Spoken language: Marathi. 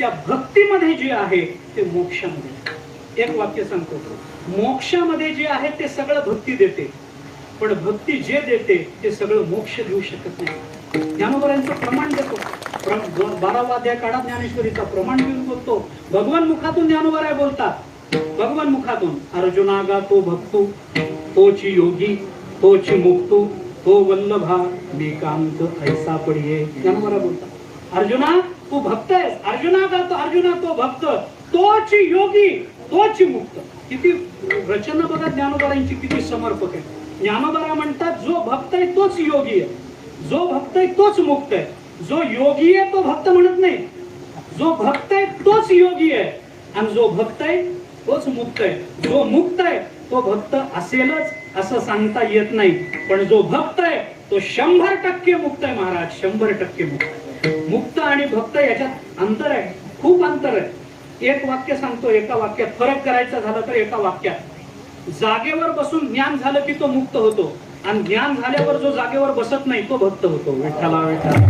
त्या भक्तीमध्ये जे आहे ते मोक्षामध्ये. एक वाक्य सांगतो, मोक्षामध्ये जे आहे ते सगळं भक्ती देते, पण भक्ती जे देते ते सगळं मोक्ष देऊ शकत नाही. ज्ञानोबरांचं प्रमाण देतो, 12वा अध्याय काळा ज्ञानेश्वरीचा प्रमाण घेऊन बोलतो. भगवान मुखातून ज्ञानोबराय बोलतात, भगवान मुखातून. अर्जुना गा तो भक्तू, तोची योगी, तोची मुक्तू, तो वल्लभा मेकांत ऐसा पडिये. ज्ञानोबराय बोलतात, अर्जुना तू भक्त आहेस. अर्जुना गा तो, अर्जुना तो भक्त, तोची योगी, तोची मुक्त. किती रचना बघा ज्ञानोबरांची, किती समर्पक आहे. ज्ञानोबरा म्हणतात, जो भक्त आहे तोच योगी आहे, जो भक्त आहे तोच मुक्त आहे. जो योगी आहे तो भक्त म्हणत नाही, जो भक्त आहे तोच योगी आहे, आणि जो भक्त आहे तोच मुक्त आहे. जो मुक्त आहे तो भक्त असेलच असं सांगता येत नाही, पण जो भक्त आहे तो 100% मुक्त आहे महाराज, 100% मुक्त. मुक्त आणि भक्त याच्यात अंतर आहे, खूप अंतर आहे. एक वाक्य सांगतो, एका वाक्यात फरक करायचा झाला तर एका वाक्यात, जागेवर बसून ज्ञान झालं की तो मुक्त होतो, आणि ज्ञान झाल्यावर जो जागेवर बसत नाही तो भक्त होतो. विठ्ठला विठ्ठला.